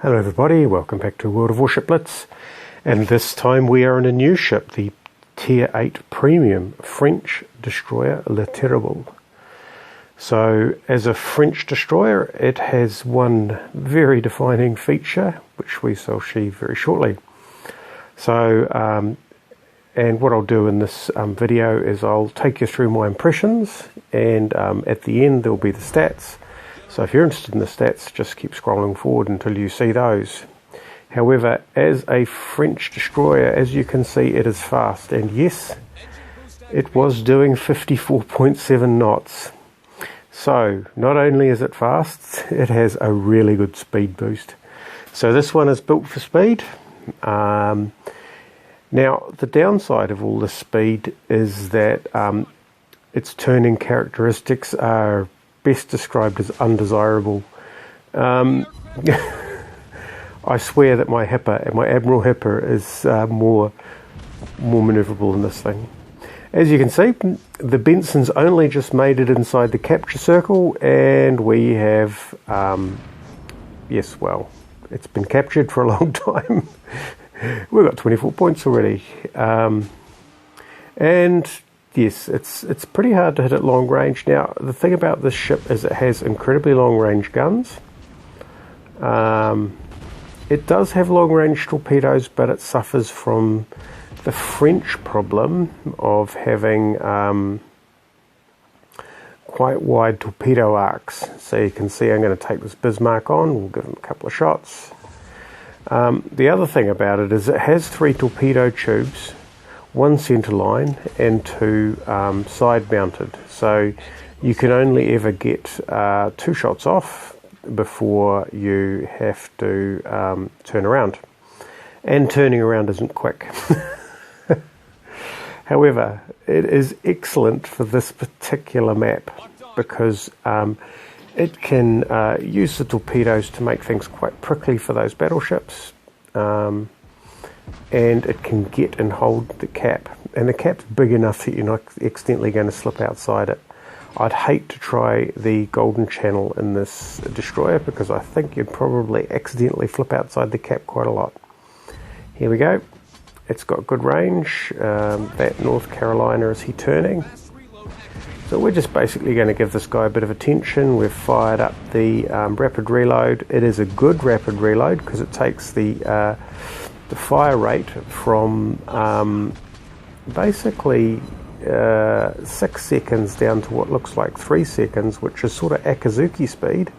Hello everybody, welcome back to World of Warship Blitz, and this time we are in a new ship, the Tier 8 Premium French destroyer Le Terrible. So as a French destroyer, it has one very defining feature, which we shall see very shortly. So, and what I'll do in this video is I'll take you through my impressions, and at the end there'll be the stats. So if you're interested in the stats, just keep scrolling forward until you see those. However, as a French destroyer, as you can see, it is fast. And yes, it was doing 54.7 knots. So not only is it fast, it has a really good speed boost. So this one is built for speed. Now, the downside of all this speed is that its turning characteristics are best described as undesirable. I swear that my Admiral Hipper is more maneuverable than this thing. As you can see, the Benson's only just made it inside the capture circle, and we have, yes, well, it's been captured for a long time. We've got 24 points already, and yes, it's pretty hard to hit at long range. Now, the thing about this ship is it has incredibly long range guns. It does have long range torpedoes, but it suffers from the French problem of having quite wide torpedo arcs. So you can see I'm going to take this Bismarck on. We'll give him a couple of shots. The other thing about it is it has 3 torpedo tubes, 1 centre line and 2 side mounted, so you can only ever get 2 shots off before you have to turn around, and turning around isn't quick. However, it is excellent for this particular map because it can use the torpedoes to make things quite prickly for those battleships. And it can get and hold the cap, and the cap's big enough that you're not accidentally going to slip outside it. I'd hate to try the golden channel in this destroyer because I think you'd probably accidentally flip outside the cap quite a lot. Here we go. It's got good range. That North Carolina, is he turning? So we're just basically going to give this guy a bit of attention. We've fired up the rapid reload. It is a good rapid reload because it takes the fire rate from basically 6 seconds down to what looks like 3 seconds, which is sort of Akazuki speed.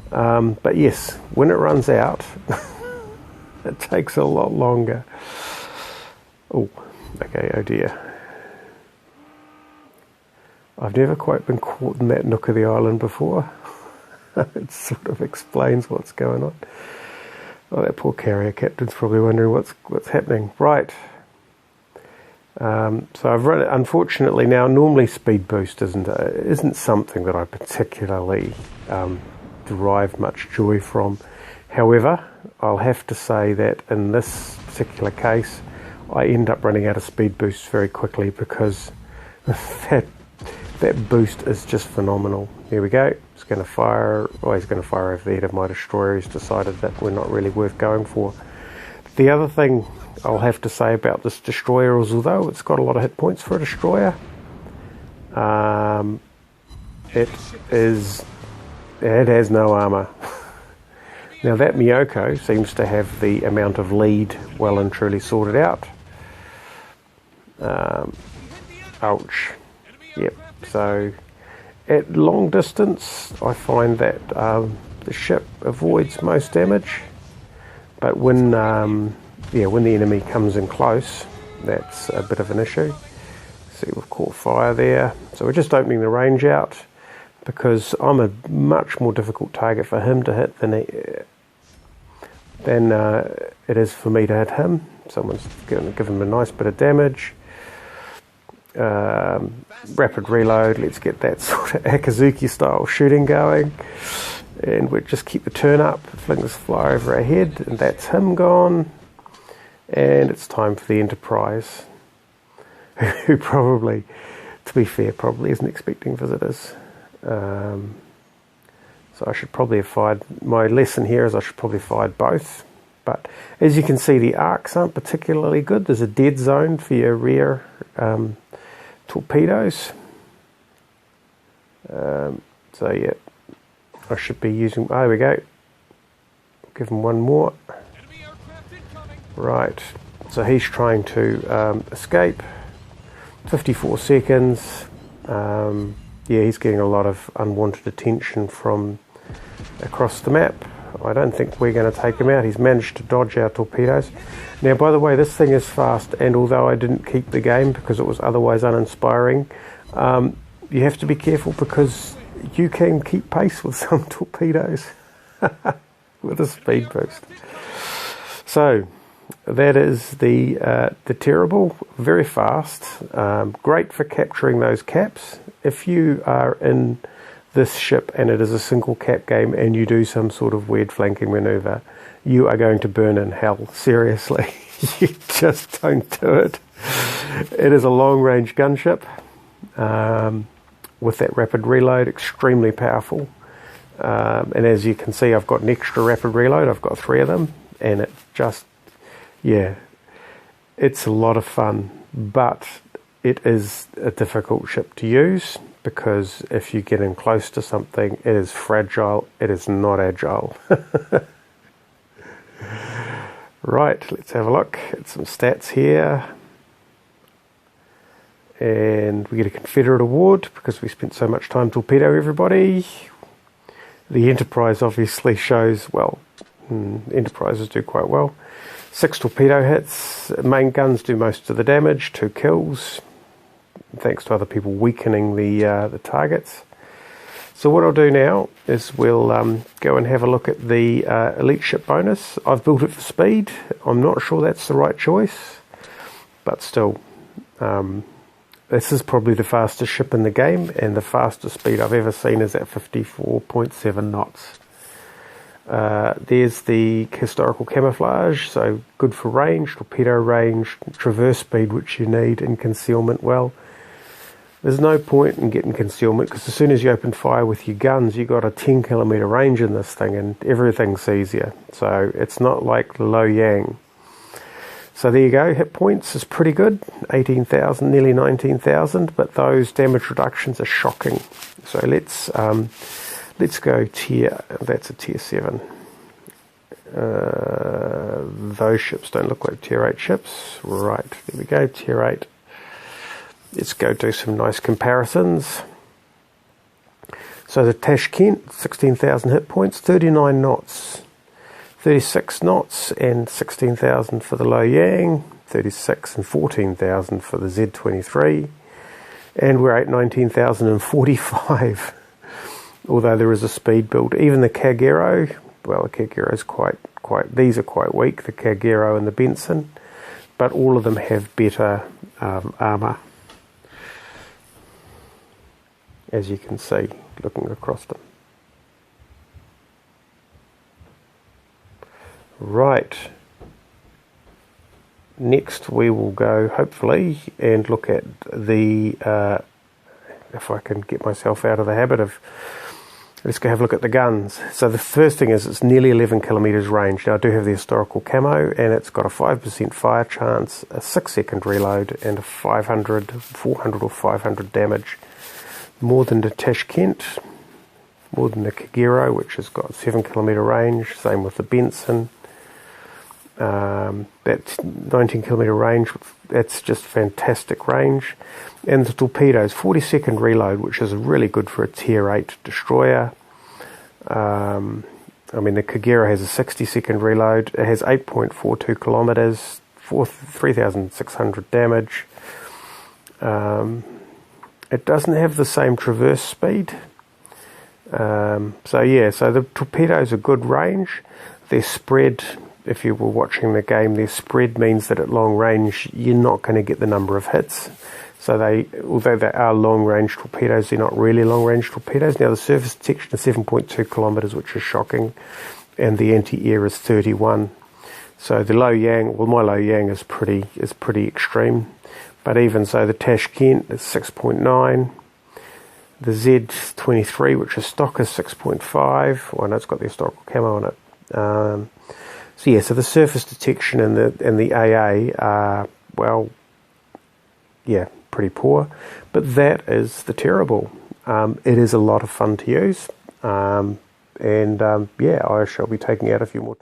But yes, when it runs out, it takes a lot longer. Oh, okay, oh dear. I've never quite been caught in that nook of the island before. It sort of explains what's going on. Oh, that poor carrier captain's probably wondering what's happening. Right. So I've run it. Unfortunately, now normally speed boost isn't something that I particularly derive much joy from. However, I'll have to say that in this particular case, I end up running out of speed boosts very quickly because that boost is just phenomenal. Here we go. He's going to fire. Oh, he's going to fire over the head of my destroyer. He's decided that we're not really worth going for. The other thing I'll have to say about this destroyer is, although it's got a lot of hit points for a destroyer, it has no armour. Now that Miyoko seems to have the amount of lead well and truly sorted out. Ouch. Yep. So at long distance, I find that the ship avoids most damage, but when the enemy comes in close, that's a bit of an issue. See, we've caught fire there, so we're just opening the range out because I'm a much more difficult target for him to hit than it is for me to hit him. Someone's going to give him a nice bit of damage. Rapid reload, let's get that sort of Akazuki style shooting going, and we'll just keep the turn up, things fly over our head, and that's him gone. And it's time for the Enterprise, who probably, to be fair, probably isn't expecting visitors. So So I should probably have fired, my lesson here is I should probably have fired both. But as you can see, the arcs aren't particularly good. There's a dead zone for your rear torpedoes. So yeah, I should be using, oh, there we go. Give him one more. Right, so he's trying to escape. 54 seconds. Yeah, he's getting a lot of unwanted attention from across the map. I don't think we're going to take him out. He's managed to dodge our torpedoes. Now, by the way, this thing is fast, and although I didn't keep the game because it was otherwise uninspiring, you have to be careful because you can keep pace with some torpedoes with a speed boost. So that is the Terrible, very fast, great for capturing those caps. If you are in this ship and it is a single cap game and you do some sort of weird flanking maneuver, you are going to burn in hell, seriously. You just don't do it. It is a long range gunship with that rapid reload, extremely powerful. And as you can see, I've got an extra rapid reload. I've got 3 of them, and it just, yeah, it's a lot of fun, but it is a difficult ship to use because if you get in close to something, it is fragile, it is not agile. Right, let's have a look at some stats here. And we get a Confederate award because we spent so much time torpedo everybody. The Enterprise obviously shows, well, Enterprises do quite well. 6 torpedo hits, main guns do most of the damage, 2 kills, thanks to other people weakening the targets. So what I'll do now is we'll go and have a look at the elite ship bonus. I've built it for speed. I'm not sure that's the right choice, but still, this is probably the fastest ship in the game, and the fastest speed I've ever seen is at 54.7 knots. There's the historical camouflage, so good for range, torpedo range, traverse speed, which you need, and concealment. Well, there's no point in getting concealment because as soon as you open fire with your guns, you got a 10 kilometer range in this thing and everything sees you. So it's not like Lo Yang. So there you go, hit points is pretty good, 18,000, nearly 19,000, but those damage reductions are shocking. So let's go tier, that's a tier 7. Those ships don't look like tier 8 ships. Right, there we go, tier 8. Let's go do some nice comparisons. So the Tashkent, 16,000 hit points, 39 knots, 36 knots and 16,000 for the Lo Yang, 36 and 14,000 for the Z23, and we're at 19,045. Although there is a speed build. Even the Kagero, well, the Kagero's quite, these are quite weak, the Kagero and the Benson, but all of them have better armour, as you can see, looking across them. Right. Next we will go, hopefully, and look at the, if I can get myself out of the habit of, let's go have a look at the guns. So the first thing is it's nearly 11 kilometres range. Now I do have the historical camo, and it's got a 5% fire chance, a 6-second reload, and a 400 or 500 damage. More than the Tashkent, more than the Kagero, which has got 7 kilometre range, same with the Benson. That 19 kilometre range, that's just fantastic range. And the torpedoes, 40-second reload, which is really good for a tier 8 destroyer. I mean, the Kagero has a 60-second reload. It has 8.42 kilometres, 3,600 damage. It doesn't have the same traverse speed. So yeah, so the torpedoes are good range. Their spread, if you were watching the game, their spread means that at long range you're not going to get the number of hits. So they, although they are long range torpedoes, they're not really long range torpedoes. Now the surface detection is 7.2 kilometres, which is shocking, and the anti-air is 31. So the Lo Yang, well, my Lo Yang is pretty extreme. But even so, the Tashkent is 6.9. The Z23, which is stock, is 6.5. Well, I know it's got the historical camo on it. So yeah, so the surface detection and the AA are, well, yeah, pretty poor. But that is the Terrible. It is a lot of fun to use. Yeah, I shall be taking out a few more.